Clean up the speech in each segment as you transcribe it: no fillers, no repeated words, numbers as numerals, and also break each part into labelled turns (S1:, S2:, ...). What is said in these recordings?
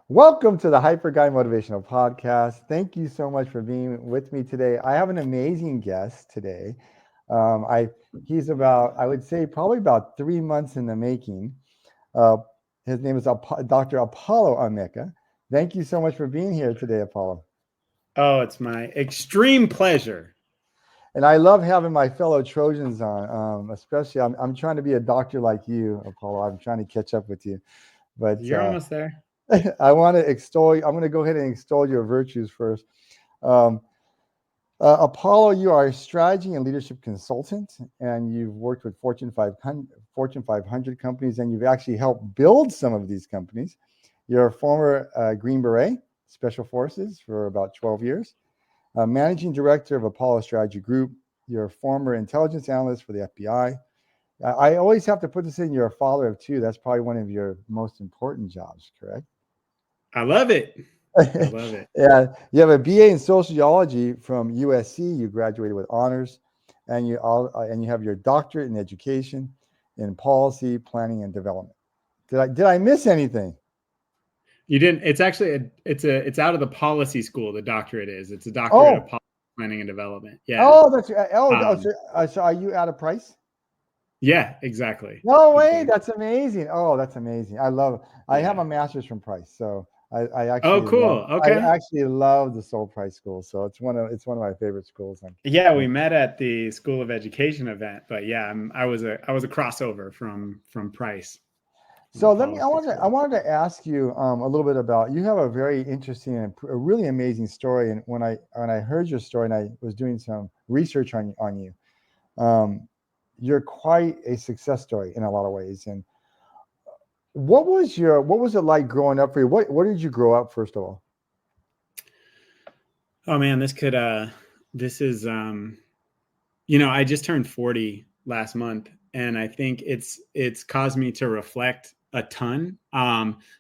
S1: Welcome to the Hyper Guy Motivational Podcast. Thank you so much for being with me today. I have an amazing guest today. He's about, I would say, probably about 3 months in the making. Uh, his name is Dr. Apollo Emeka. Thank you so much for being here today, Apollo.
S2: Oh, it's my extreme pleasure.
S1: And I love having my fellow Trojans on, especially I'm trying to be a doctor like you, Apollo. I'm trying to catch up with you. But
S2: You're almost there.
S1: I want to extol. I'm going to go ahead and extol your virtues first. Um, Apollo, you are a strategy and leadership consultant, and you've worked with Fortune 500 companies, and you've actually helped build some of these companies. You're a former Green Beret Special Forces for about 12 years, managing director of Apolly Strategy Group. You're a former intelligence analyst for the FBI. I always have to put this in. You're a father of two. That's probably one of your most important jobs, correct?
S2: I love it. I love it.
S1: Yeah, you have a BA in sociology from USC. You graduated with honors, and you have your doctorate in education in policy, planning, and development. Did I miss anything?
S2: You didn't. It's actually it's out of the policy school. The doctorate is. It's a doctorate of
S1: Oh,
S2: policy planning and development. Yeah.
S1: oh,
S2: Um,
S1: so are you out of Price?
S2: yeah. Exactly.
S1: No way,
S2: Exactly.
S1: that's amazing. Oh, that's amazing. I have a
S2: Yeah.
S1: master's from Price, so
S2: Oh, cool.
S1: I
S2: Okay.
S1: actually love the Soul Price School. So it's one of my favorite schools.
S2: Yeah, we met at the School of Education event, but yeah, I was a crossover from Price on the
S1: So
S2: policy
S1: I
S2: school.
S1: wanted to ask you a little bit about, you have a very interesting and a really amazing story. And when I heard your story and I was doing some research on you, um, you're quite a success story in a lot of ways. And what was it like growing up for you? What did you grow up, first of all?
S2: Oh man, this is I just turned 40 last month, and I think it's caused me to reflect a ton.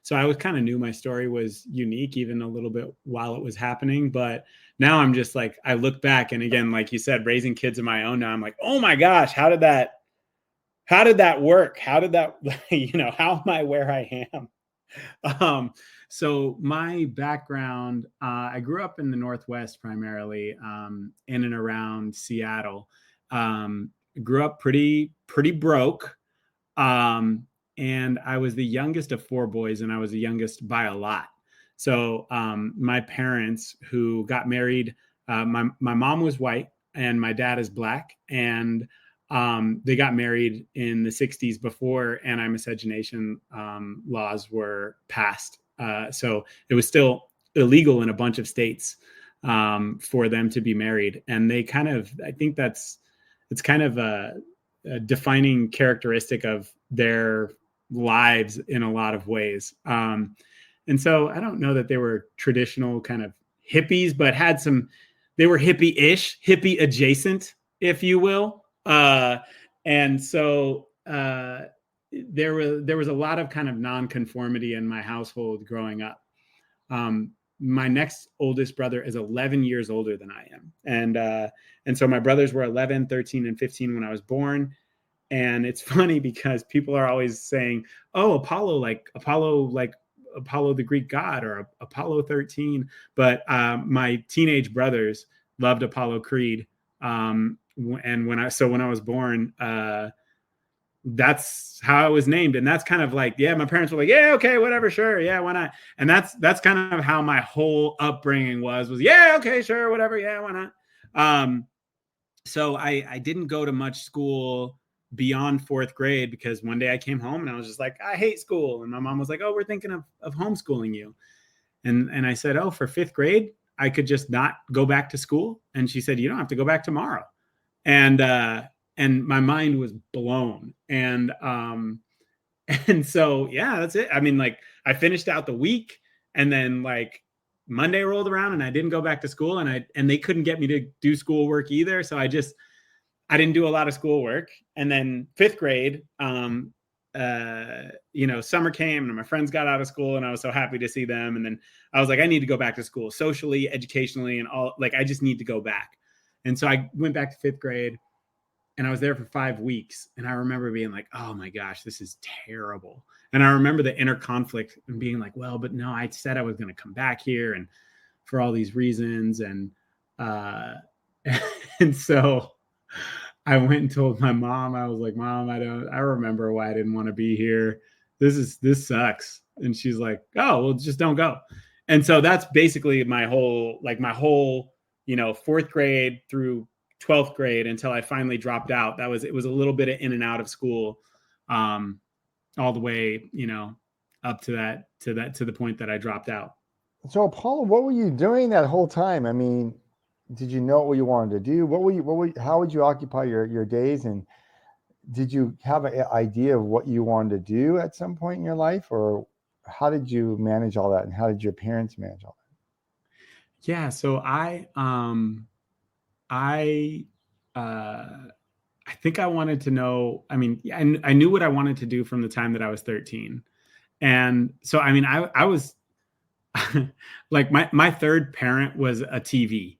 S2: So I was kind of knew my story was unique even a little bit while it was happening, but now I'm just like, I look back, and again, like you said, raising kids of my own now, I'm like, oh my gosh, how did that work? How did that how am I where I am? Um, so my background, I grew up in the Northwest primarily, in and around Seattle. Um, Grew up pretty broke. Um, and I was the youngest of four boys, and I was the youngest by a lot. So my parents, who got married, my mom was white and my dad is black, and they got married in the 60s before anti-miscegenation laws were passed. So it was still illegal in a bunch of states for them to be married. And I think it's kind of a defining characteristic of their lives in a lot of ways. And so I don't know that they were traditional kind of hippies, but they were hippie-ish, hippie adjacent, if you will. And so there was a lot of kind of nonconformity in my household growing up. My next oldest brother is 11 years older than I am. And so my brothers were 11, 13, and 15 when I was born. And it's funny because people are always saying, oh, Apollo, the Greek god, or Apollo 13. But my teenage brothers loved Apollo Creed. And when I was born, that's how it was named. And that's kind of like, yeah, my parents were like, yeah, okay, whatever, sure, yeah, why not? And that's kind of how my whole upbringing was yeah, okay, sure, whatever, yeah, why not? So I didn't go to much school beyond fourth grade, because one day I came home and I was just like, I hate school. And my mom was like, oh, we're thinking of homeschooling you. And I said, oh, for fifth grade, I could just not go back to school. And she said, you don't have to go back tomorrow. And my mind was blown. And so, yeah, that's it. I mean, like, I finished out the week, and then like Monday rolled around and I didn't go back to school, and they couldn't get me to do schoolwork either. So I didn't do a lot of schoolwork. And then fifth grade, summer came and my friends got out of school, and I was so happy to see them. And then I was like, I need to go back to school, socially, educationally, and all. Like, I just need to go back. And so I went back to fifth grade. and I was there for 5 weeks. And I remember being like, oh my gosh, this is terrible. And I remember the inner conflict and being like, well, but no, I said I was going to come back here and for all these reasons. And, and so I went and told my mom, I was like, Mom, I remember why I didn't want to be here. This sucks. And she's like, oh, well, just don't go. And so that's basically my whole, fourth grade through 12th grade until I finally dropped out. It was a little bit of in and out of school, all the way, up to the point that I dropped out.
S1: So Apollo, what were you doing that whole time? I mean, did you know what you wanted to do? How would you occupy your days? And did you have an idea of what you wanted to do at some point in your life, or how did you manage all that? And how did your parents manage all that?
S2: Yeah. So I think I wanted to know, I mean, I knew what I wanted to do from the time that I was 13. And so, I mean, I was like, my third parent was a TV.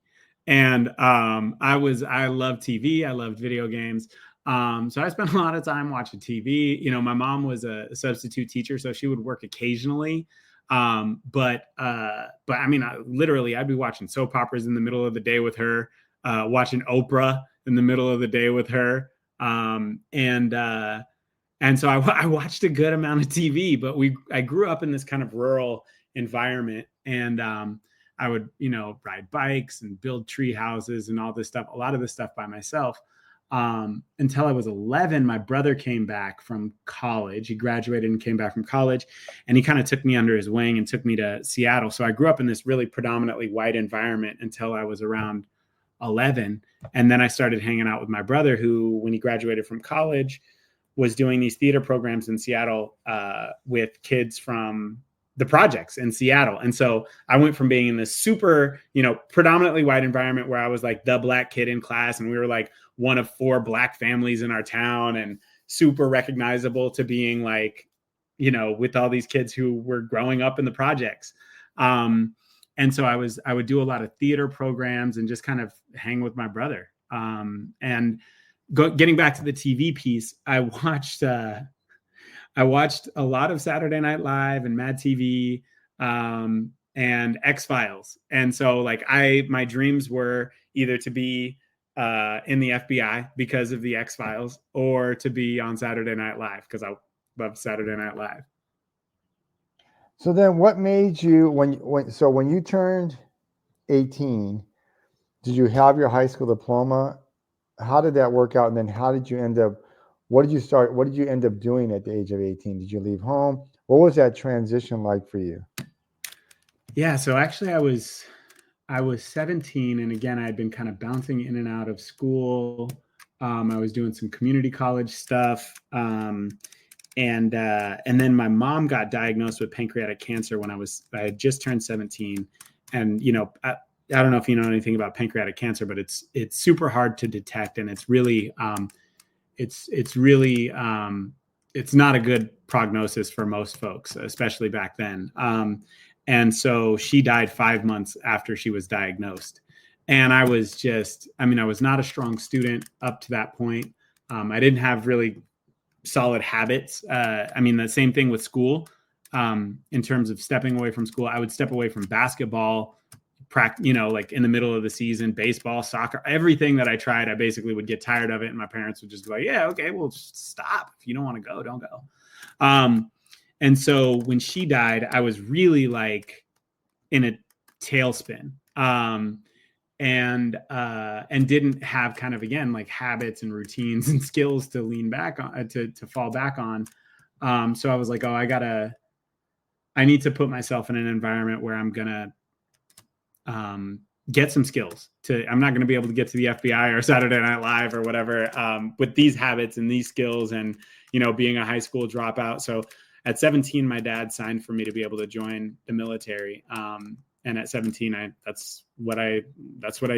S2: And I loved TV. I loved video games. So I spent a lot of time watching TV. My mom was a substitute teacher, so she would work occasionally. But I mean, I'd be watching soap operas in the middle of the day with her, watching Oprah in the middle of the day with her. And so I watched a good amount of TV, but I grew up in this kind of rural environment, and I would, ride bikes and build tree houses and all this stuff, a lot of this stuff by myself. Until I was 11, my brother came back from college. He graduated and came back from college, and he kind of took me under his wing and took me to Seattle. So I grew up in this really predominantly white environment until I was around 11. And then I started hanging out with my brother, who, when he graduated from college, was doing these theater programs in Seattle with kids from the projects in Seattle. And so I went from being in this super, predominantly white environment where I was like the black kid in class, and we were like one of 4 black families in our town and super recognizable, to being like, with all these kids who were growing up in the projects. And so I would do a lot of theater programs and just kind of hang with my brother. And getting back to the TV piece, I watched a lot of Saturday Night Live and Mad TV, and X-Files. And so my dreams were either to be in the FBI because of the X-Files, or to be on Saturday Night Live because I love Saturday Night Live.
S1: So then what made you, when you turned 18, did you have your high school diploma? How did that work out? And then what did you end up doing at the age of 18? Did you leave home? What was that transition like for you?
S2: Yeah. So actually I was 17, and again, I had been kind of bouncing in and out of school. I was doing some community college stuff. And then my mom got diagnosed with pancreatic cancer when I had just turned 17. And, I don't know if you know anything about pancreatic cancer, but it's super hard to detect. And it's really, it's not a good prognosis for most folks, especially back then. And so she died 5 months after she was diagnosed. And I was not a strong student up to that point. I didn't have really solid habits. The same thing with school. In terms of stepping away from school, I would step away from basketball, like in the middle of the season, baseball, soccer, everything that I tried, I basically would get tired of it. And my parents would just be like, yeah, okay, well, just stop. If you don't want to go, don't go. And so when she died, I was really like in a tailspin. And didn't have kind of, again, like habits and routines and skills to lean back on, to fall back on. So I was like, oh, I need to put myself in an environment where I'm going to get some skills. I'm not going to be able to get to the FBI or Saturday Night Live or whatever with these habits and these skills and, being a high school dropout. So at 17, my dad signed for me to be able to join the military. And at 17, that's what I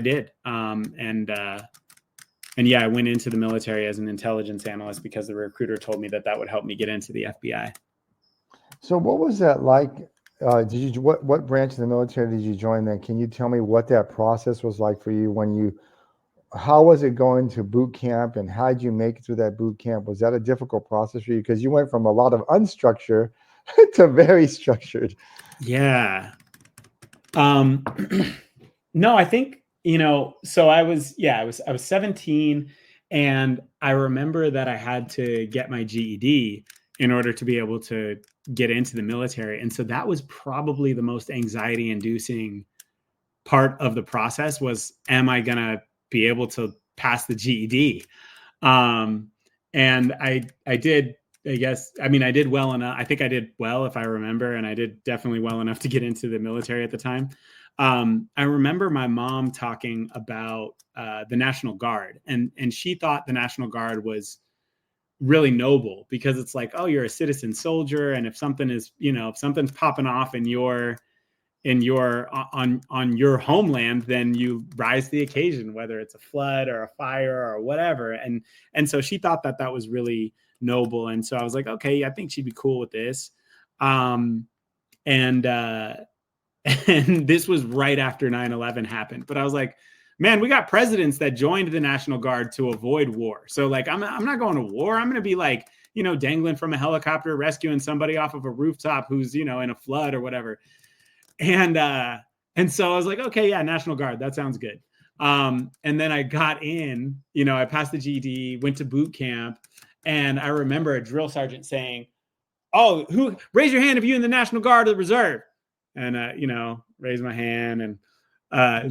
S2: did. And yeah, I went into the military as an intelligence analyst because the recruiter told me that would help me get into the FBI.
S1: So what was that like? What branch of the military did you join then? Can you tell me what that process was like for you when you how was it going to boot camp, and how did you make it through that boot camp? Was that a difficult process for you? Because you went from a lot of unstructured to very structured.
S2: Yeah. Um, no, I think, so I was 17, and I remember that I had to get my GED in order to be able to get into the military. And so that was probably the most anxiety inducing part of the process was, am I going to be able to pass the GED? Um, and I did, I guess, I mean, I did well enough. I think I did well, if I remember, and I did definitely well enough to get into the military at the time. I remember my mom talking about the National Guard, and she thought the National Guard was really noble because it's like, oh, you're a citizen soldier, and if something is, if something's popping off in your on your homeland, then you rise to the occasion, whether it's a flood or a fire or whatever. And so she thought that was really noble. And so I was like, okay, I think she'd be cool with this. And and this was right after 9/11 happened. But I was like, man, we got presidents that joined the National Guard to avoid war. So like, I'm not going to war. I'm going to be like, dangling from a helicopter, rescuing somebody off of a rooftop who's, in a flood or whatever. And so I was like, okay, yeah, National Guard, that sounds good. And then I got in, I passed the GED, went to boot camp, and I remember a drill sergeant saying, "Oh, who raise your hand if you're in the National Guard or the Reserve?" And raise my hand, and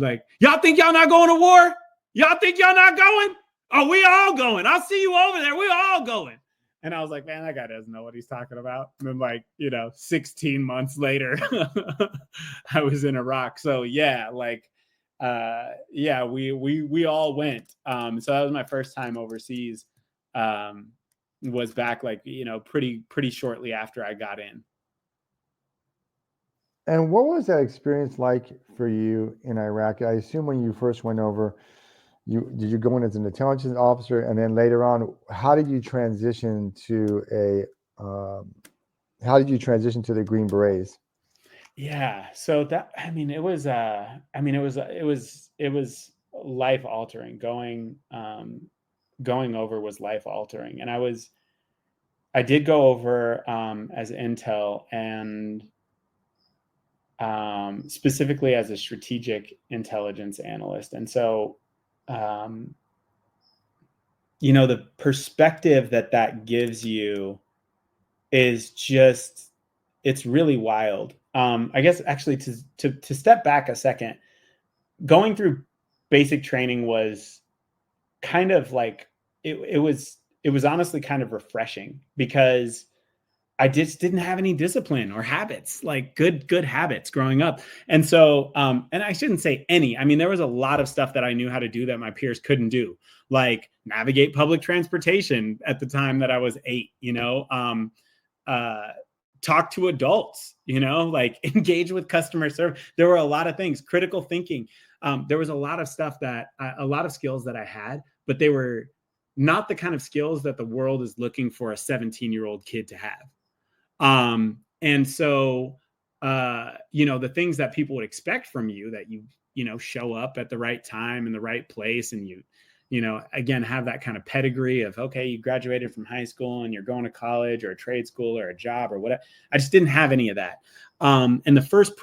S2: like, y'all think y'all not going to war? Y'all think y'all not going? Oh, we all going. I'll see you over there. We all going. And I was like, man, that guy doesn't know what he's talking about. And then, like, 16 months later, I was in Iraq. So yeah, like, yeah, we all went. So that was my first time overseas. Was back, like, pretty shortly after I got in.
S1: And what was that experience like for you in Iraq? I assume when you first went over, did you go in as an intelligence officer, and then later on, how did you transition to the Green Berets?
S2: Yeah, so that, it was life altering. Going over was life altering, and I did go over as intel, and specifically as a strategic intelligence analyst. And so, the perspective that gives you is just, it's really wild. I guess actually to step back a second, going through basic training was kind of like, it was honestly kind of refreshing, because I just didn't have any discipline or habits, like good habits growing up. And so, and I shouldn't say any, there was a lot of stuff that I knew how to do that my peers couldn't do, like navigate public transportation at the time that I was 8, talk to adults, like engage with customer service. There were a lot of things, critical thinking. There was a lot of stuff a lot of skills that I had, but they were not the kind of skills that the world is looking for a 17-year-old kid to have. And so, the things that people would expect from you, that you show up at the right time in the right place, and again, have that kind of pedigree of, okay, you graduated from high school and you're going to college or a trade school or a job or whatever. I just didn't have any of that. And the first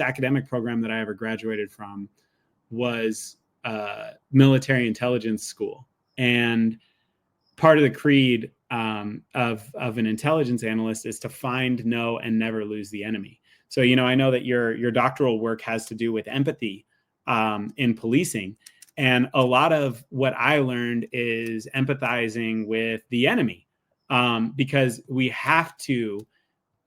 S2: academic program that I ever graduated from was military intelligence school. And part of the creed of an intelligence analyst is to find, know, and never lose the enemy. So, I know that your doctoral work has to do with empathy in policing. And a lot of what I learned is empathizing with the enemy, because we have to,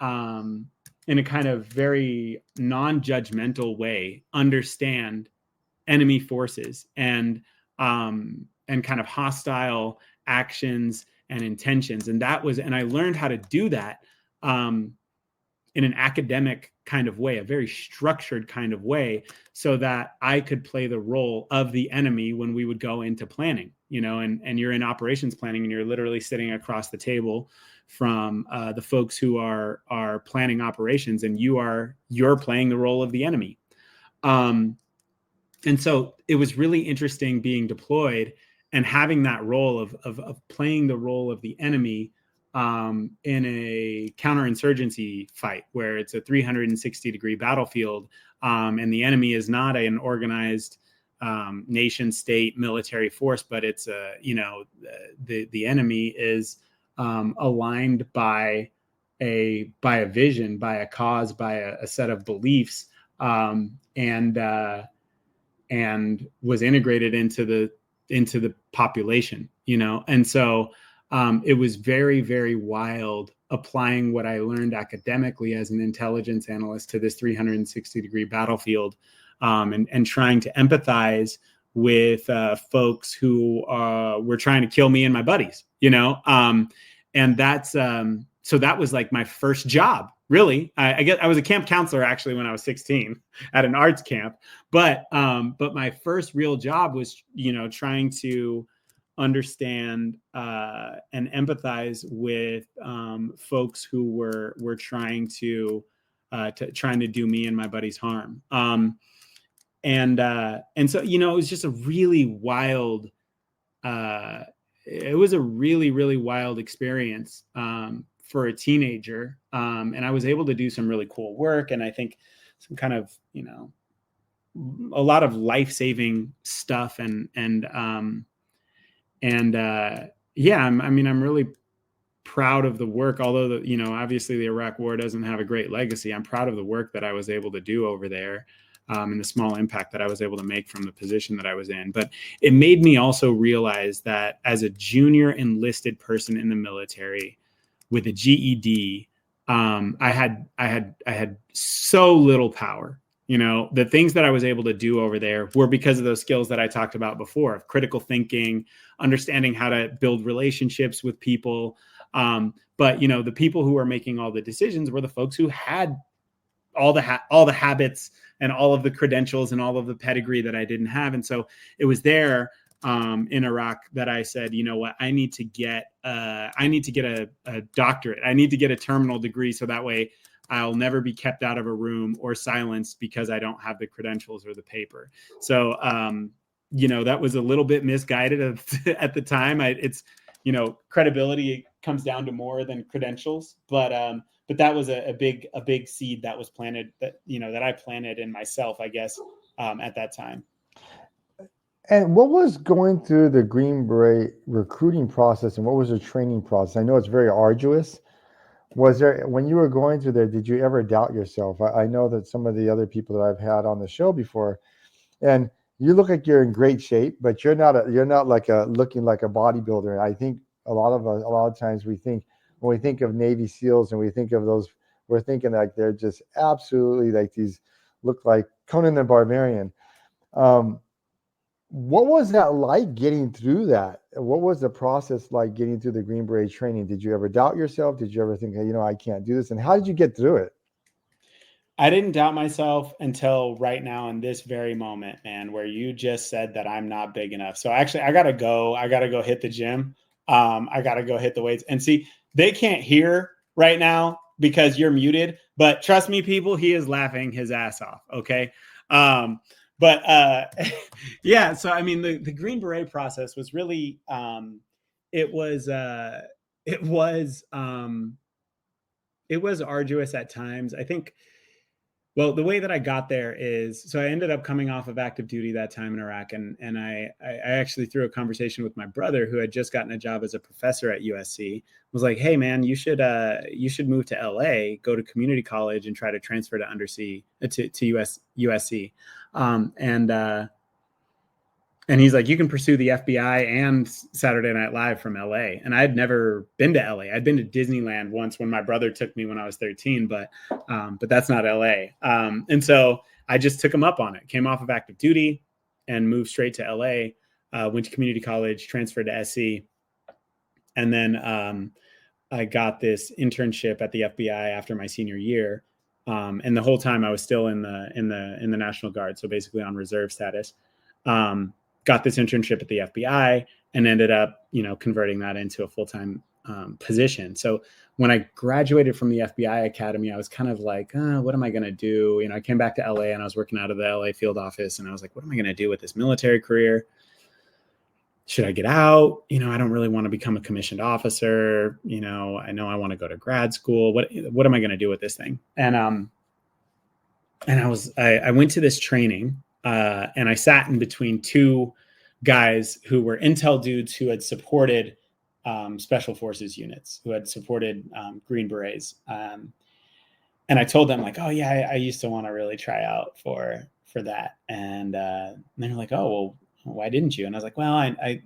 S2: in a kind of very non-judgmental way, understand enemy forces and kind of hostile actions and intentions. And I learned how to do that in an academic kind of way, a very structured kind of way, so that I could play the role of the enemy when we would go into planning, and you're in operations planning, and you're literally sitting across the table from the folks who are planning operations, and you're playing the role of the enemy. And so it was really interesting being deployed and having that role of playing the role of the enemy in a counterinsurgency fight where it's a 360-degree battlefield, and the enemy is not an organized nation state military force, but it's the enemy is aligned by a vision, by a cause, by a set of beliefs, and was integrated into the population, and so it was very, very wild applying what I learned academically as an intelligence analyst to this 360-degree battlefield, and trying to empathize with folks who were trying to kill me and my buddies, and that's so that was like my first job. Really, I guess I was a camp counselor actually when I was 16 at an arts camp, but my first real job was trying to understand and empathize with folks who were trying to do me and my buddies harm, and so it was just a really wild. It was a really, really wild experience for a teenager. And I was able to do some really cool work. And I think some kind of, a lot of life-saving stuff. I'm really proud of the work, although obviously the Iraq War doesn't have a great legacy. I'm proud of the work that I was able to do over there. And the small impact that I was able to make from the position that I was in. But it made me also realize that as a junior enlisted person in the military with a GED, I had so little power. The things that I was able to do over there were because of those skills that I talked about before, of critical thinking, understanding how to build relationships with people. But the people who were making all the decisions were the folks who had all the habits and all of the credentials and all of the pedigree that I didn't have. And so it was there in Iraq that I said, you know what, I need to get a doctorate. I need to get a terminal degree. So that way I'll never be kept out of a room or silenced because I don't have the credentials or the paper. So, that was a little bit misguided at the time. It's credibility comes down to more than credentials, but that was a big seed that was planted that I planted in myself, I guess, at that time.
S1: And what was going through the Green Beret recruiting process, and what was the training process? I know it's very arduous. Was there, when you were going through there, did you ever doubt yourself? I know that some of the other people that I've had on the show before, and you look like you're in great shape, but you're not looking like a bodybuilder. I think a lot of times when we think of Navy SEALs and we think of those, we're thinking like they're just absolutely like these, look like Conan the Barbarian. What was that like getting through that? What was the process like getting through the Green Beret training? Did you ever doubt yourself? Did you ever think, I can't do this? And how did you get through it?
S2: I didn't doubt myself until right now in this very moment, man, where you just said that I'm not big enough. So actually I gotta go hit the gym. I gotta go hit the weights, and see, they can't hear right now because you're muted, but trust me, people, he is laughing his ass off. Okay. But yeah, so I mean, the Green Beret process was really, it was arduous at times. I think, well, the way that I got there is, so I ended up coming off of active duty that time in Iraq. And I actually, through a conversation with my brother, who had just gotten a job as a professor at USC, was like, hey man, you should move to LA, go to community college and try to transfer to USC. And he's like, you can pursue the FBI and Saturday Night Live from LA. And I had never been to LA. I'd been to Disneyland once when my brother took me when I was 13, but that's not LA. And so I just took him up on it, came off of active duty and moved straight to LA, went to community college, transferred to SC. And then I got this internship at the FBI after my senior year. And the whole time I was still in the National Guard. So basically on reserve status. Got this internship at the FBI and ended up, converting that into a full-time position. So when I graduated from the FBI Academy, I was kind of like, what am I going to do? I came back to LA and I was working out of the LA field office, and I was like, what am I going to do with this military career? Should I get out? I don't really want to become a commissioned officer. I know I want to go to grad school. What am I going to do with this thing? And I went to this training, and I sat in between two guys who were intel dudes who had supported special forces units, who had supported Green Berets. And I told them like, oh yeah, I used to want to really try out for that. And they were like, oh, well, why didn't you? And I was like, well, I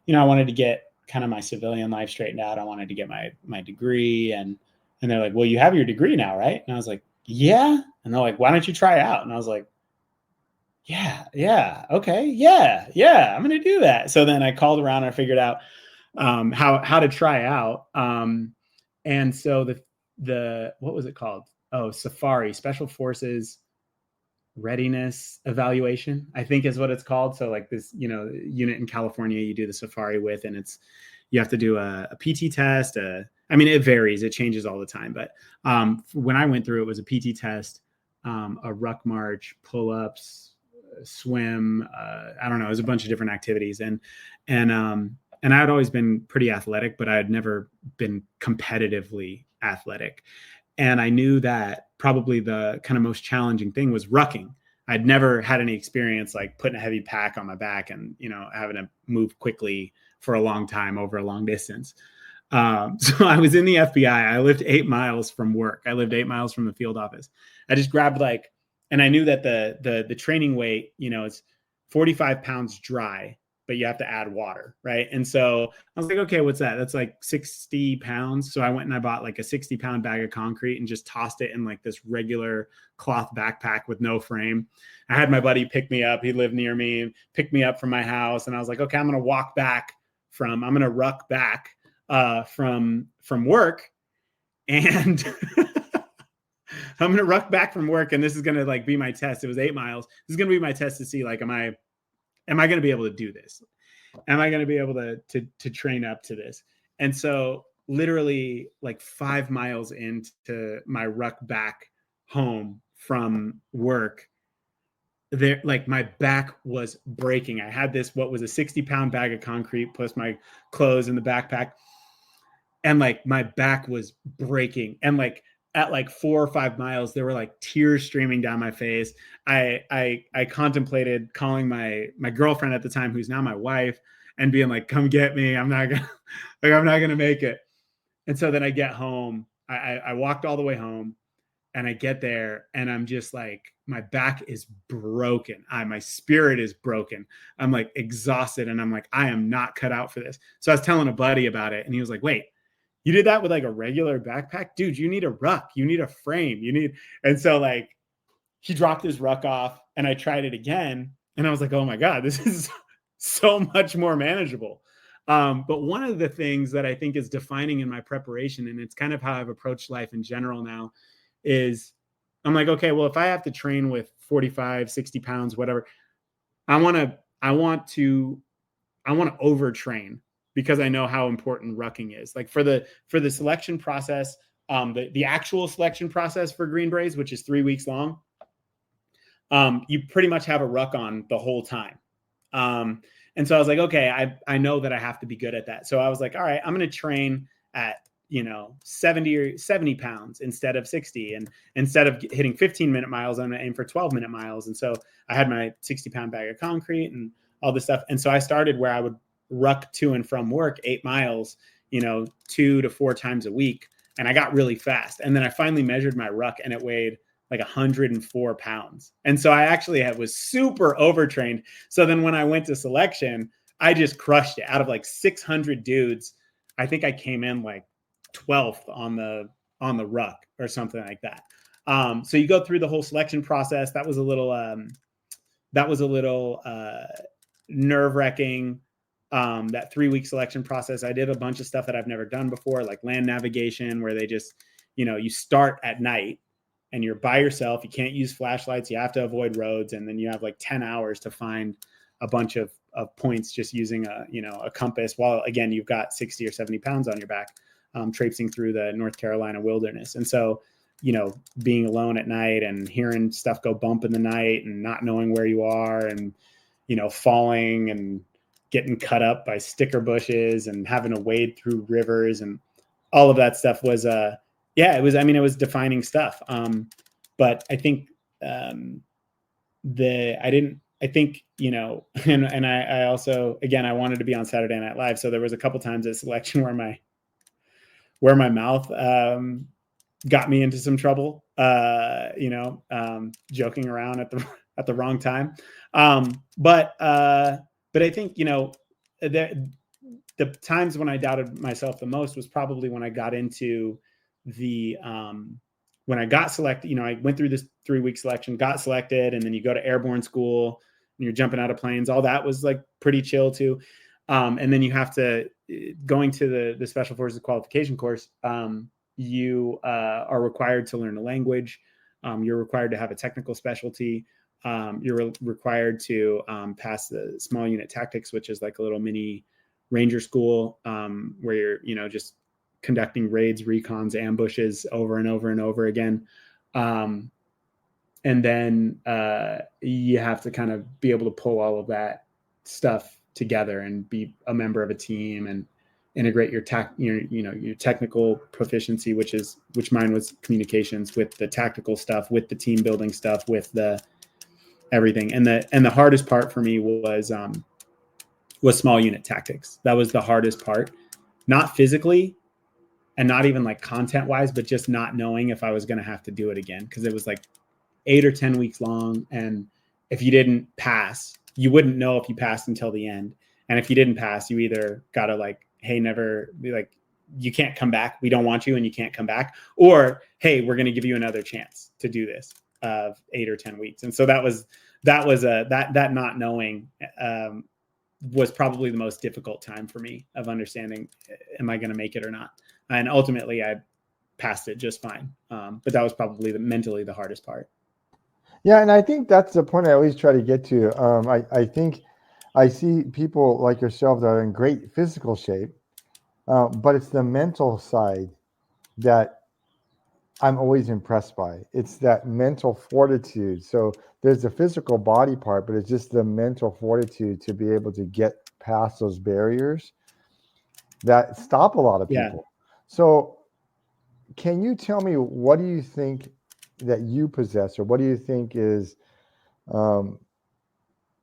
S2: wanted to get kind of my civilian life straightened out. I wanted to get my degree. And they're like, well, you have your degree now, right? And I was like, yeah. And they're like, why don't you try it out? And I was like, yeah, okay, yeah, I'm going to do that. So then I called around and I figured out how to try out. And so the what was it called? Oh, Safari, Special Forces Readiness Evaluation, I think is what it's called. So like this, unit in California you do the Safari with, and you have to do a PT test. It varies. It changes all the time. But when I went through, it was a PT test, a ruck march, pull-ups, swim. I don't know. It was a bunch of different activities. And I had always been pretty athletic, but I had never been competitively athletic. And I knew that probably the kind of most challenging thing was rucking. I'd never had any experience like putting a heavy pack on my back and, having to move quickly for a long time over a long distance. So I was in the FBI. I lived 8 miles from work. I lived 8 miles from the field office. I just grabbed and I knew that the training weight, it's 45 pounds dry, but you have to add water, right? And so I was like, okay, what's that? That's like 60 pounds. So I went and I bought like a 60-pound bag of concrete and just tossed it in like this regular cloth backpack with no frame. I had my buddy pick me up. He lived near me and picked me up from my house. And I was like, okay, I'm going to ruck back from work. And I'm going to ruck back from work. And this is going to like be my test. It was 8 miles. This is going to be my test to see like, am I going to be able to do this? Am I going to be able to train up to this? And so literally like 5 miles into my ruck back home from work, there, like my back was breaking. I had what was a 60-pound bag of concrete plus my clothes in the backpack. And like my back was breaking. And like at like 4 or 5 miles, there were like tears streaming down my face. I contemplated calling my girlfriend at the time, who's now my wife, and being like, come get me. I'm not gonna make it. And so then I get home, I walked all the way home, and I get there and I'm just like, my back is broken. My spirit is broken. I'm like exhausted. And I'm like, I am not cut out for this. So I was telling a buddy about it, and he was like, wait, you did that with like a regular backpack? Dude, you need a ruck. You need a frame. And so like he dropped his ruck off and I tried it again. And I was like, oh my God, this is so much more manageable. But one of the things that I think is defining in my preparation, and it's kind of how I've approached life in general now, is I'm like, okay, well, if I have to train with 45, 60 pounds, whatever, I want to overtrain, because I know how important rucking is. Like for the selection process, the actual selection process for Green Berets, which is 3 weeks long, you pretty much have a ruck on the whole time. And so I was like, okay, I know that I have to be good at that. So I was like, all right, I'm going to train at 70 pounds instead of 60. And instead of hitting 15-minute miles, I'm going to aim for 12-minute miles. And so I had my 60-pound bag of concrete and all this stuff. And so I started where I would ruck to and from work 8 miles, 2 to 4 times a week. And I got really fast. And then I finally measured my ruck and it weighed like 104 pounds. And so I actually was super overtrained. So then when I went to selection, I just crushed it. Out of like 600 dudes, I think I came in like 12th on the ruck or something like that. So you go through the whole selection process. That was a little nerve-wracking. That 3-week selection process. I did a bunch of stuff that I've never done before, like land navigation, where they just, you start at night and you're by yourself. You can't use flashlights. You have to avoid roads. And then you have like 10 hours to find a bunch of points just using a compass, while again you've got 60 or 70 pounds on your back, traipsing through the North Carolina wilderness. And so, being alone at night and hearing stuff go bump in the night and not knowing where you are, and falling and getting cut up by sticker bushes and having to wade through rivers and all of that stuff was it was defining stuff. But I think and I also, again, I wanted to be on Saturday Night Live. So there was a couple times at selection where my mouth got me into some trouble, joking around at the wrong time. But I think, the times when I doubted myself the most was probably when I got into when I got selected. I went through this 3-week selection, got selected, and then you go to airborne school and you're jumping out of planes. All that was like pretty chill too. And then you have to, going to the Special Forces qualification course, you are required to learn a language. You're required to have a technical specialty. You're required to pass the small unit tactics, which is like a little mini ranger school, where you're, just conducting raids, recons, ambushes over and over and over again. And then you have to kind of be able to pull all of that stuff together and be a member of a team and integrate your technical proficiency, which mine was communications, with the tactical stuff, with the team building stuff, with the everything. And the hardest part for me was small unit tactics. That was the hardest part, not physically and not even like content wise, but just not knowing if I was going to have to do it again. Cause it was like 8 or 10 weeks long. And if you didn't pass, you wouldn't know if you passed until the end. And if you didn't pass, you either got to like, hey, never be like, you can't come back. We don't want you and you can't come back. Or, hey, we're going to give you another chance to do this of 8 or 10 weeks. And so that not knowing was probably the most difficult time for me of understanding, am I going to make it or not? And ultimately I passed it just fine. But that was probably mentally the hardest part.
S1: Yeah. And I think that's the point I always try to get to. I think I see people like yourself that are in great physical shape, but it's the mental side that I'm always impressed by. It's that mental fortitude. So there's the physical body part, but it's just the mental fortitude to be able to get past those barriers that stop a lot of people. Yeah. So can you tell me, what do you think that you possess, or what do you think is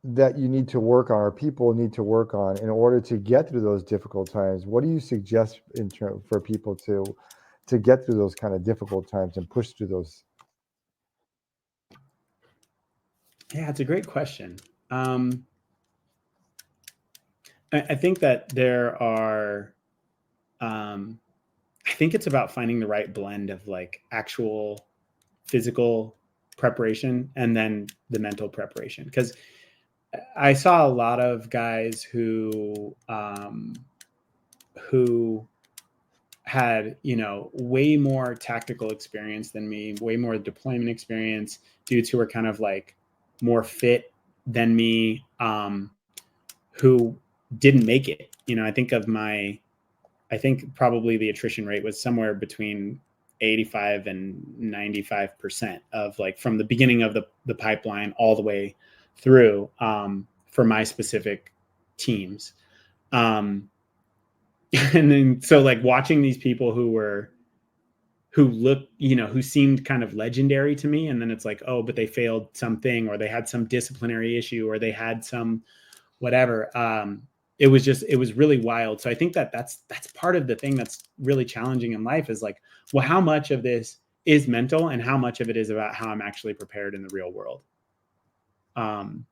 S1: that you need to work on, or people need to work on, in order to get through those difficult times? What do you suggest for people to get through those kind of difficult times and push through those?
S2: Yeah, it's a great question. I think that there are, I think it's about finding the right blend of like actual physical preparation and then the mental preparation. Because I saw a lot of guys who had, way more tactical experience than me, way more deployment experience, dudes who were kind of like more fit than me, who didn't make it. I think probably the attrition rate was somewhere between 85 and 95% of like from the beginning of the pipeline all the way through, for my specific teams. And then, so like watching these people who seemed kind of legendary to me. And then it's like, oh, but they failed something, or they had some disciplinary issue, or they had some whatever. It was really wild. So I think that's part of the thing that's really challenging in life, is like, well, how much of this is mental and how much of it is about how I'm actually prepared in the real world. And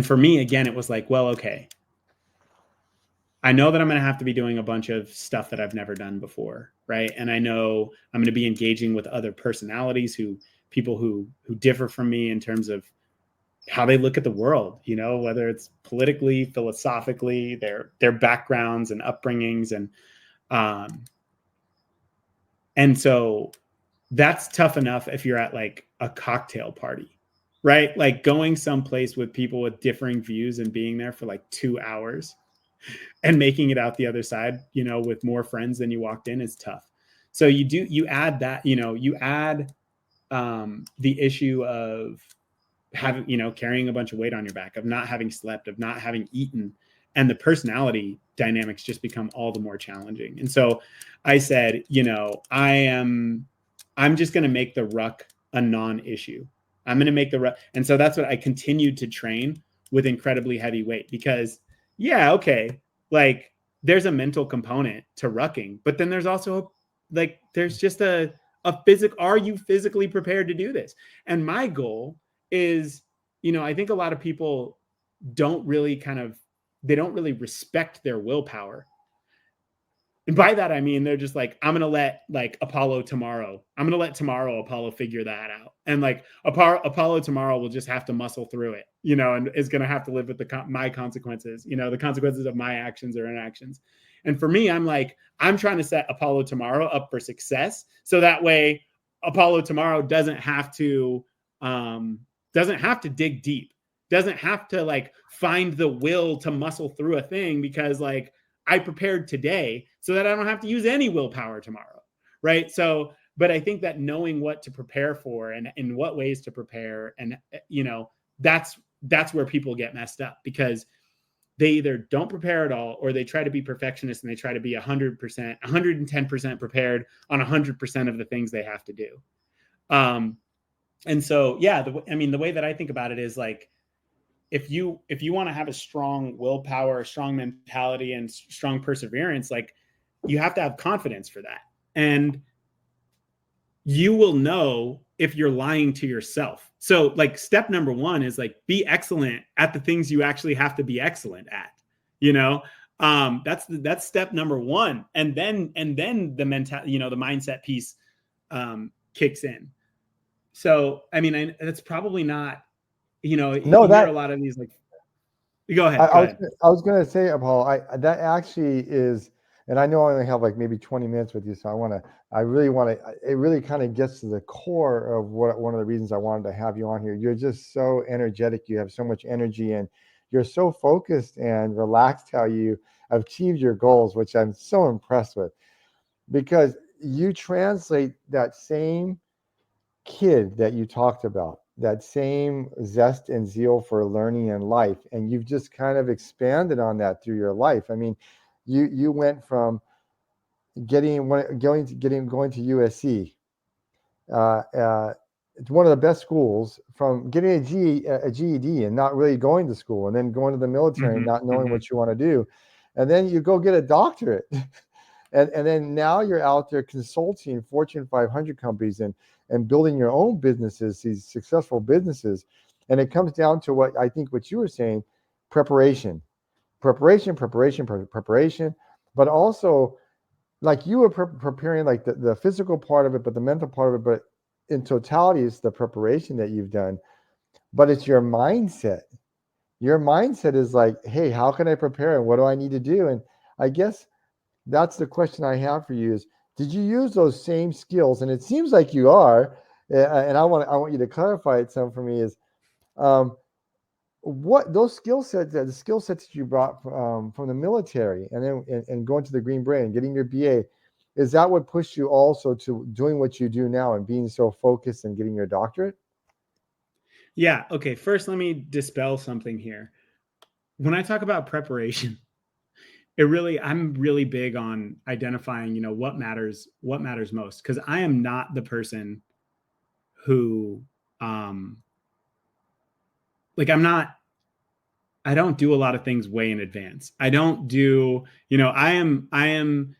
S2: for me, again, it was like, well, okay, I know that I'm going to have to be doing a bunch of stuff that I've never done before. Right. And I know I'm going to be engaging with other personalities, people who differ from me in terms of how they look at the world, whether it's politically, philosophically, their backgrounds and upbringings. And so that's tough enough if you're at like a cocktail party, right? Like going someplace with people with differing views and being there for like 2 hours and making it out the other side, with more friends than you walked in is tough. So you add that, you add the issue of having, carrying a bunch of weight on your back, of not having slept, of not having eaten, and the personality dynamics just become all the more challenging. And so I said, I'm just going to make the ruck a non-issue. I'm going to make the ruck. And so that's what I continued to train with incredibly heavy weight, because okay, like there's a mental component to rucking, but then there's also there's just a are you physically prepared to do this? And my goal is, I think a lot of people don't really respect their willpower. And by that, I mean, they're just like, I'm going to let Apollo tomorrow. I'm going to let tomorrow Apollo figure that out. And Apollo tomorrow will just have to muscle through it, and is going to have to live with my consequences, the consequences of my actions or inactions. And for me, I'm trying to set Apollo tomorrow up for success. So that way Apollo tomorrow doesn't have to dig deep, doesn't have to find the will to muscle through a thing, because I prepared today so that I don't have to use any willpower tomorrow. Right. So, but I think that knowing what to prepare for and in what ways to prepare, and, that's where people get messed up, because they either don't prepare at all, or they try to be perfectionists and they try to be 100%, 110% prepared on 100% of the things they have to do. And so, the way that I think about it is if you want to have a strong willpower, a strong mentality, and strong perseverance, you have to have confidence for that. And you will know if you're lying to yourself. So step number one is be excellent at the things you actually have to be excellent at, that's step number one. And then the the mindset piece kicks in. So, that's probably not,
S1: No,
S2: you hear a lot of these go ahead.
S1: I was going to say, Apollo, that actually is, and I know I only have maybe 20 minutes with you, so I really want to, it really kind of gets to the core of one of the reasons I wanted to have you on here. You're just so energetic. You have so much energy, and you're so focused and relaxed how you achieved your goals, which I'm so impressed with, because you translate that same kid that you talked about, that same zest and zeal for learning and life, and you've just kind of expanded on that through your life. You went from going to USC, it's one of the best schools, from getting a GED and not really going to school, and then going to the military and not knowing what you want to do, and then you go get a doctorate. And then now you're out there consulting Fortune 500 companies and building your own businesses, these successful businesses. And it comes down to what you were saying, preparation, but also you were preparing the physical part of it, but the mental part of it, but in totality, it's the preparation that you've done, but it's your mindset. Your mindset is hey, how can I prepare, and what do I need to do? And I guess that's the question I have for you is, did you use those same skills? And it seems like you are, and I want you to clarify it some for me, is what those skill sets, the skill sets that you brought from the military, and then and going to the Green Beret and getting your BA, is that what pushed you also to doing what you do now and being so focused and getting your doctorate?
S2: Yeah. Okay. First, let me dispel something here. When I talk about preparation, I'm really big on identifying, what matters most. Cause I am not the person who, I don't do a lot of things way in advance. I don't do, I am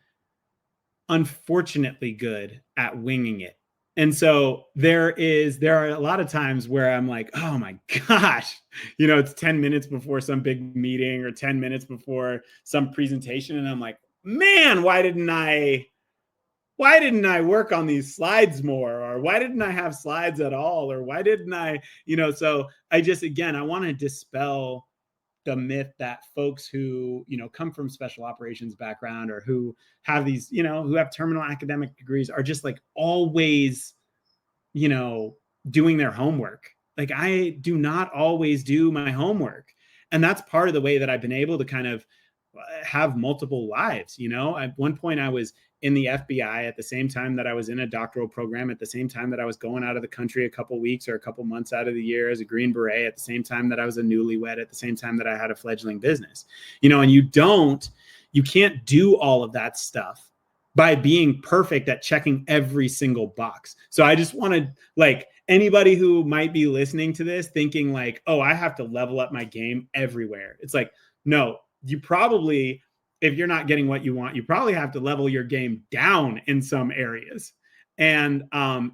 S2: unfortunately good at winging it. And so there are a lot of times where I'm like, oh my gosh, it's 10 minutes before some big meeting or 10 minutes before some presentation. And I'm like, man, why didn't I work on these slides more? Or why didn't I have slides at all? Or why didn't I, so I just, again, I want to dispel the myth that folks who, come from special operations background, or who have these, who have terminal academic degrees, are just always, doing their homework Like I do not always do my homework. And that's part of the way that I've been able to kind of have multiple lives. At one point I was in the FBI at the same time that I was in a doctoral program, at the same time that I was going out of the country a couple weeks or a couple months out of the year as a Green Beret, at the same time that I was a newlywed, at the same time that I had a fledgling business, and you can't do all of that stuff by being perfect at checking every single box. So I just wanted, like, anybody who might be listening to this thinking like, oh, I have to level up my game everywhere. It's like, no, you probably, if you're not getting what you want, you probably have to level your game down in some areas and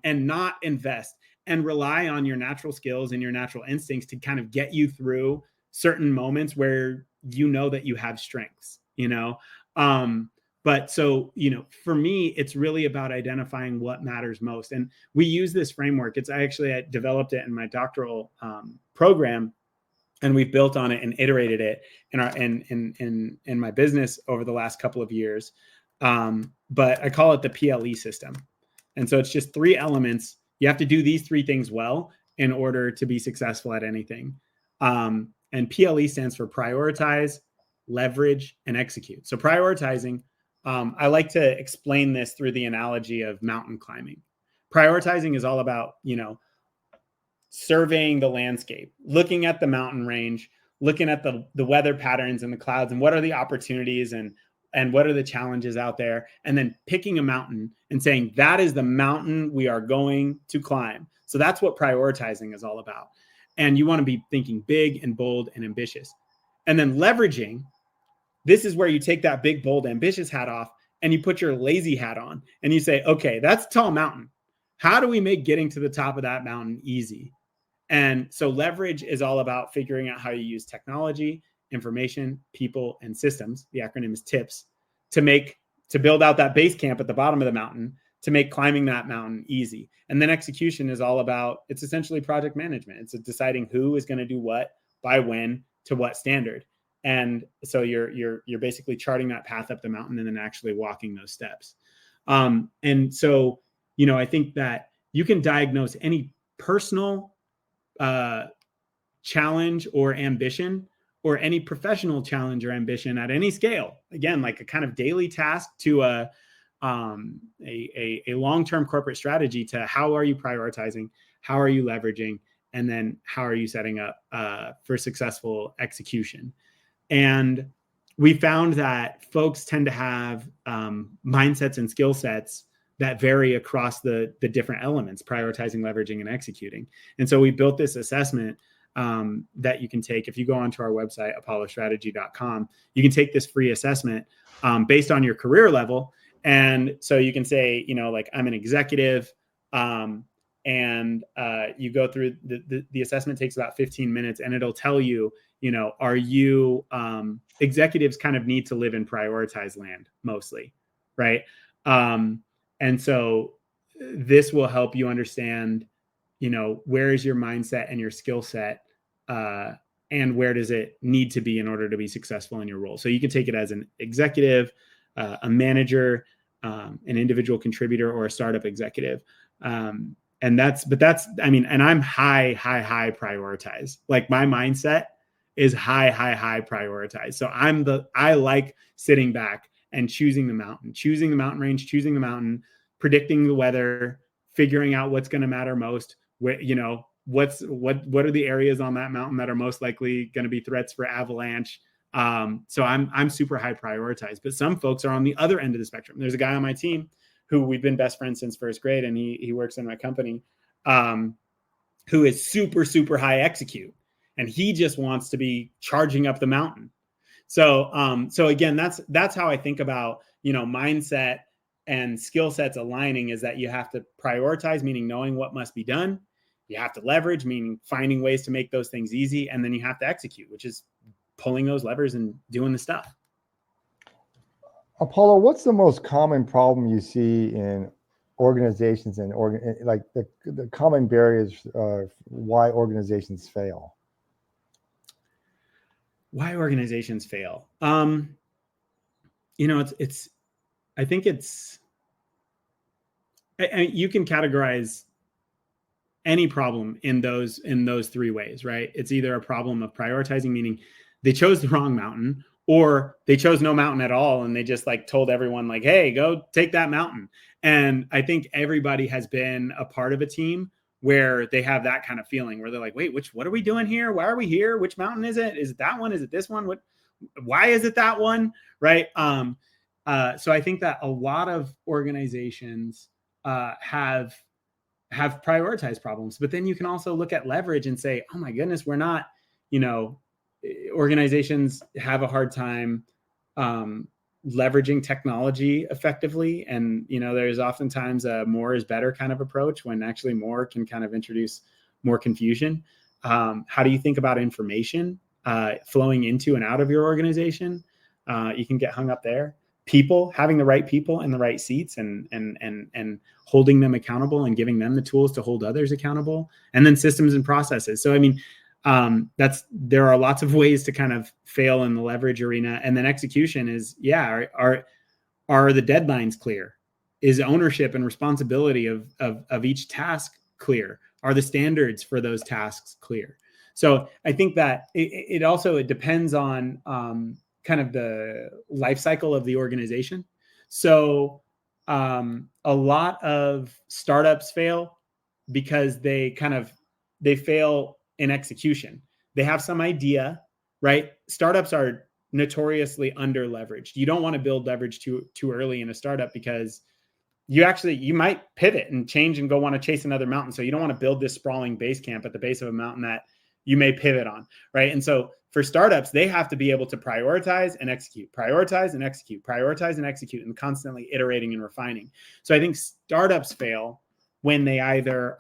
S2: not invest and rely on your natural skills and your natural instincts to kind of get you through certain moments where that you have strengths, but so, for me, it's really about identifying what matters most. And we use this framework. I developed it in my doctoral program, and we've built on it and iterated it in my business over the last couple of years. But I call it the PLE system. And so it's just 3 elements. You have to do these 3 things well in order to be successful at anything. And PLE stands for prioritize, leverage, and execute. So prioritizing, I like to explain this through the analogy of mountain climbing. Prioritizing is all about, surveying the landscape, looking at the mountain range, looking at the weather patterns and the clouds and what are the opportunities and what are the challenges out there, and then picking a mountain and saying, that is the mountain we are going to climb. So that's what prioritizing is all about. And you want to be thinking big and bold and ambitious. And then leveraging, this is where you take that big, bold, ambitious hat off and you put your lazy hat on and you say, okay, that's a tall mountain. How do we make getting to the top of that mountain easy? And so leverage is all about figuring out how you use technology, information, people, and systems. The acronym is TIPS to build out that base camp at the bottom of the mountain to make climbing that mountain easy. And then execution is all about, it's essentially project management. It's deciding who is going to do what, by when, to what standard. And so you're basically charting that path up the mountain and then actually walking those steps. And so, I think that you can diagnose any personal challenge or ambition or any professional challenge or ambition at any scale. Again, like a kind of daily task to a long-term corporate strategy to how are you prioritizing, how are you leveraging, and then how are you setting up for successful execution. And we found that folks tend to have mindsets and skill sets that vary across the different elements, prioritizing, leveraging, and executing. And so we built this assessment that you can take. If you go onto our website, apollostrategy.com, you can take this free assessment based on your career level. And so you can say, like, I'm an executive, and you go through the assessment takes about 15 minutes and it'll tell you, are you executives kind of need to live in prioritized land mostly, right? And so this will help you understand, where is your mindset and your skill set, and where does it need to be in order to be successful in your role. So you can take it as an executive, a manager, an individual contributor, or a startup executive. And I'm high prioritize. Like my mindset is high prioritize. So I like sitting back and choosing the mountain range, choosing the mountain, predicting the weather, figuring out what's going to matter most, what are the areas on that mountain that are most likely going to be threats for avalanche. So I'm super high prioritized, but some folks are on the other end of the spectrum. There's a guy on my team who we've been best friends since first grade, and he works in my company, who is super high execute, and he just wants to be charging up the mountain. So again, that's how I think about, mindset and skill sets aligning, is that you have to prioritize, meaning knowing what must be done. You have to leverage, meaning finding ways to make those things easy. And then you have to execute, which is pulling those levers and doing the stuff.
S1: Apollo, what's the most common problem you see in organizations and like the common barriers why organizations fail?
S2: Why organizations fail? It's you can categorize any problem in those three ways, right? It's either a problem of prioritizing, meaning they chose the wrong mountain, or they chose no mountain at all. And they just like told everyone like, hey, go take that mountain. And I think everybody has been a part of a team where they have that kind of feeling where they're like, wait, what are we doing here? Why are we here? Which mountain is it? Is it that one? Is it this one? Why is it that one? Right. So I think that a lot of organizations have prioritized problems, but then you can also look at leverage and say, oh my goodness, we're not, organizations have a hard time leveraging technology effectively. And, there's oftentimes a more is better kind of approach when actually more can kind of introduce more confusion. How do you think about information flowing into and out of your organization? You can get hung up there. People, having the right people in the right seats and holding them accountable and giving them the tools to hold others accountable, and then systems and processes. So, I mean, there are lots of ways to kind of fail in the leverage arena. And then execution is, are the deadlines clear? Is ownership and responsibility of each task clear? Are the standards for those tasks clear? So I think that it also depends on kind of the life cycle of the organization. So a lot of startups fail because they fail in execution. They have some idea, right? Startups are notoriously under leveraged. You don't want to build leverage too early in a startup, because you might pivot and change and go want to chase another mountain. So you don't want to build this sprawling base camp at the base of a mountain that you may pivot on, right? And so for startups, they have to be able to prioritize and execute, and constantly iterating and refining. So I think startups fail when they either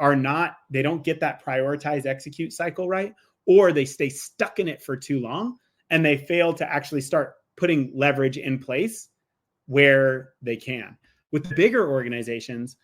S2: they don't get that prioritize, execute cycle right, or they stay stuck in it for too long and they fail to actually start putting leverage in place where they can. With the bigger organizations,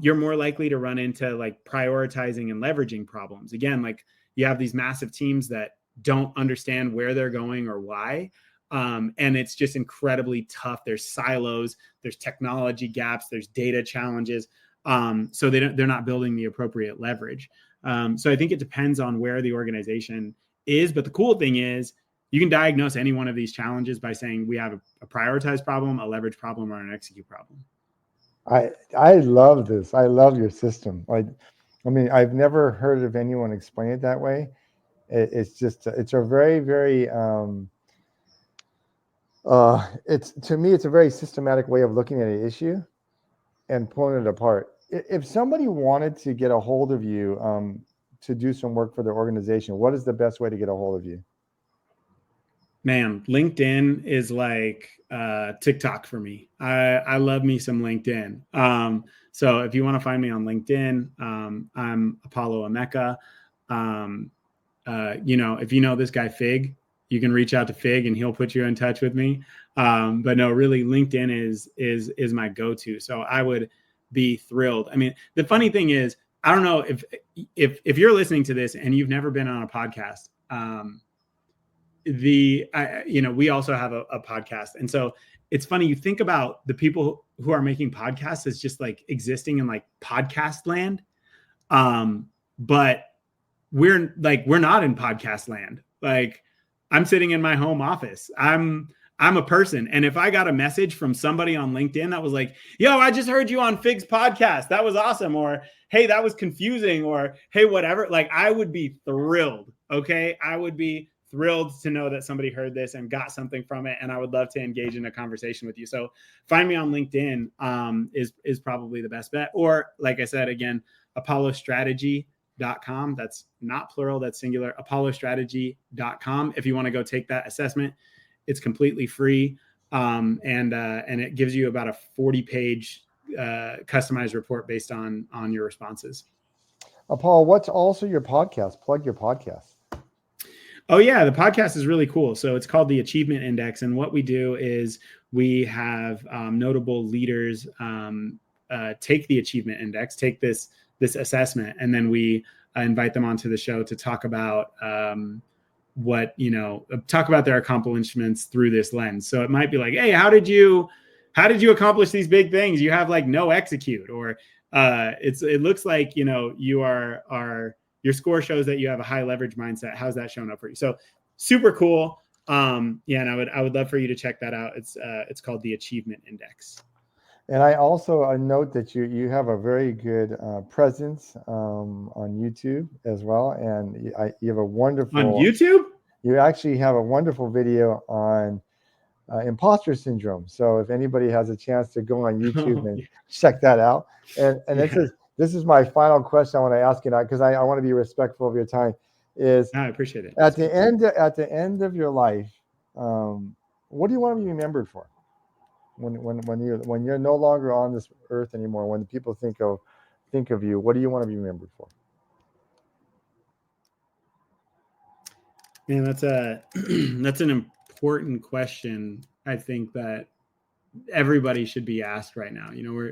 S2: you're more likely to run into like prioritizing and leveraging problems. Again, like you have these massive teams that don't understand where they're going or why. And it's just incredibly tough. There's silos, there's technology gaps, there's data challenges. So they're not building the appropriate leverage. So I think it depends on where the organization is. But the cool thing is you can diagnose any one of these challenges by saying we have a prioritized problem, a leverage problem, or an execute problem.
S1: I love this. I love your system. I've never heard of anyone explain it that way. It's a very, very, to me, it's a very systematic way of looking at an issue and pulling it apart. If somebody wanted to get a hold of you to do some work for their organization, what is the best way to get a hold of you?
S2: Man, LinkedIn is like TikTok for me. I love me some LinkedIn. So if you want to find me on LinkedIn, I'm Apollo Emeka. If you know this guy Fig, you can reach out to Fig and he'll put you in touch with me. But no, really, LinkedIn is my go-to. So I would be thrilled. I mean, the funny thing is, I don't know if you're listening to this and you've never been on a podcast. We also have a podcast. And so it's funny, you think about the people who are making podcasts as just like existing in like podcast land. But we're not in podcast land. Like I'm sitting in my home office. I'm a person. And if I got a message from somebody on LinkedIn that was like, yo, I just heard you on Fig's podcast. That was awesome. Or, hey, that was confusing. Or, hey, whatever. Like I would be thrilled. Okay. I would be thrilled to know that somebody heard this and got something from it. And I would love to engage in a conversation with you. So find me on LinkedIn is probably the best bet. Or like I said, again, apollostrategy.com. That's not plural, that's singular. apollostrategy.com. If you want to go take that assessment, it's completely free. And it gives you about a 40-page customized report based on your responses.
S1: Paul, what's also your podcast? Plug your podcast.
S2: Oh yeah, the podcast is really cool. So it's called the Achievement Index. And what we do is we have notable leaders take the Achievement Index, take this assessment, and then we invite them onto the show to talk about talk about their accomplishments through this lens. So it might be like, hey, how did you accomplish these big things? You have like no execute, or it looks like, you know, you are your score shows that you have a high leverage mindset. How's that showing up for you? So super cool. Yeah, and I would love for you to check that out. It's called the Achievement Index.
S1: And I also note that you have a very good presence on YouTube as well, and you have a wonderful
S2: on YouTube.
S1: You actually have a wonderful video on imposter syndrome. So if anybody has a chance to go on YouTube and check that out, and this is my final question I want to ask you now, because I want to be respectful of your time.
S2: I appreciate it.
S1: At the end of your life, what do you want to be remembered for? When you're no longer on this earth anymore, when people think of you, what do you want to be remembered for?
S2: Man, that's an important question. I think that everybody should be asked right now. You know,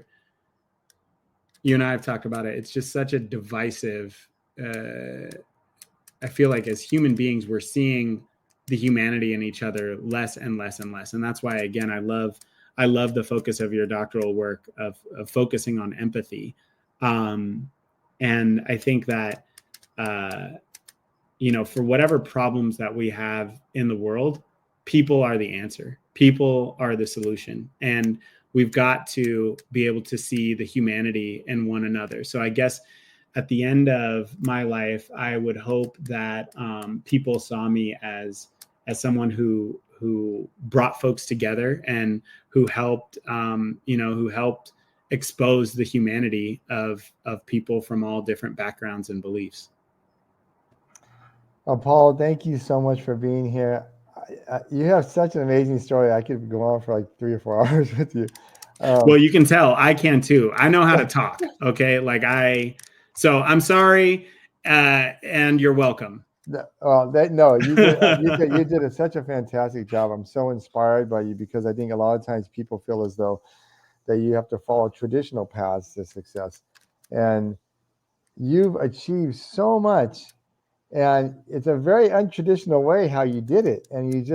S2: you and I have talked about it. It's just such a divisive. I feel like as human beings, we're seeing the humanity in each other less and less and less, and that's why, again, I love the focus of your doctoral work of focusing on empathy, and I think that you know, for whatever problems that we have in the world, people are the answer. People are the solution, and we've got to be able to see the humanity in one another. So I guess at the end of my life, I would hope that people saw me as someone who brought folks together and who helped, who helped expose the humanity of people from all different backgrounds and beliefs.
S1: Paul, thank you so much for being here. You have such an amazing story. I could go on for like 3 or 4 hours with you.
S2: Well, you can tell I can too. I know how to talk. Okay. So I'm sorry. And you're welcome.
S1: You did such a fantastic job. I'm so inspired by you, because I think a lot of times people feel as though that you have to follow traditional paths to success, and you've achieved so much, and it's a very untraditional way how you did it, and it's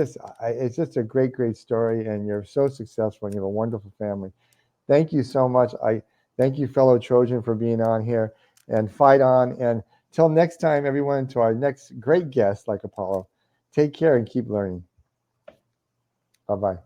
S1: just a great story, and you're so successful, and you have a wonderful family. Thank you so much. I thank you, fellow Trojan, for being on here, and fight on. And till next time, everyone, to our next great guest like Apollo, take care and keep learning. Bye-bye.